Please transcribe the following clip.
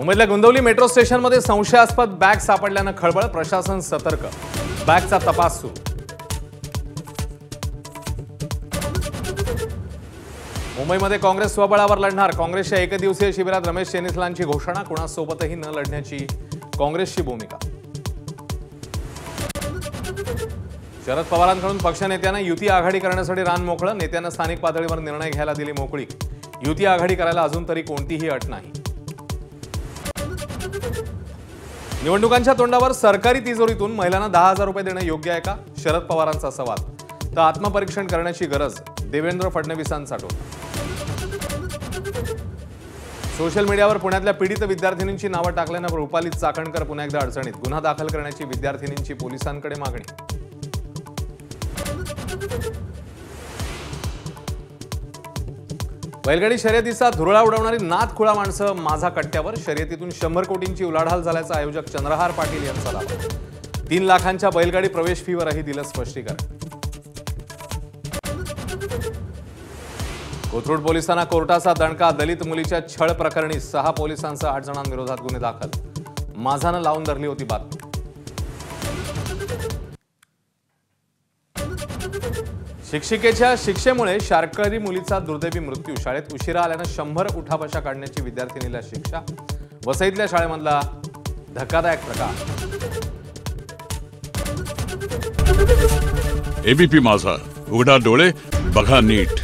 मुंबईतल्या गोंदवली मेट्रो स्टेशनमध्ये संशयास्पद बॅग सापडल्यानं खळबळ, प्रशासन सतर्क, बॅगचा तपास सुरू। मुंबईमध्ये काँग्रेस स्वबळावर लढणार, काँग्रेसच्या एकदिवसीय शिबिरात रमेश चेनिसलांची घोषणा, कुणासोबतही न लढण्याची काँग्रेसची भूमिका। शरद पवारांकडून पक्षनेत्यांना युती आघाडी करण्यासाठी रान मोकळं, नेत्यांना स्थानिक पातळीवर निर्णय घ्यायला दिली मोकळीक, युती आघाडी करायला अजून तरी कोणतीही अट नाही। निवडणुकांच्या तोंडावर सरकारी तिजोरीतून महिलांना 10,000 रुपये देणं योग्य आहे का? शरद पवारांचा सवाल। तर आत्मपरीक्षण करण्याची गरज, देवेंद्र फडणवीसांचा टोला। सोशल मीडियावर पुण्यातल्या पीडित विद्यार्थिनींची नावं टाकल्यानं रुपाली चाकणकर पुन्हा एकदा अडचणीत, गुन्हा दाखल करण्याची विद्यार्थिनींची पोलिसांकडे मागणी। बैलगाडी शर्यतीचा धुरळा उडवणारी नादखुळा माणसं माझा कट्ट्यावर, शर्यतीतून 100 कोटींची उलाढाल झाल्याचा आयोजक चंद्रहार पाटील यांचा दावा। 3 लाखांच्या बैलगाडी प्रवेश फीवरही दिलं स्पष्टीकरण। कोथरूड पोलिसांना कोर्टाचा दणका, दलित मुलीच्या छळ प्रकरणी 6 पोलिसांसह 8 जणांविरोधात गुन्हे दाखल, माझानं लावून धरली होती बातमी। शिक्षिकेच्या शिक्षेमुळे शाळकरी मुलीचा दुर्दैवी मृत्यू, शाळेत उशिरा आल्यानं 100 उठाबशा काढण्याची विद्यार्थिनीला शिक्षा, वसईतल्या शाळेमधला धक्कादायक प्रकार। एबीपी माझा, उघडा डोळे बघा नीट।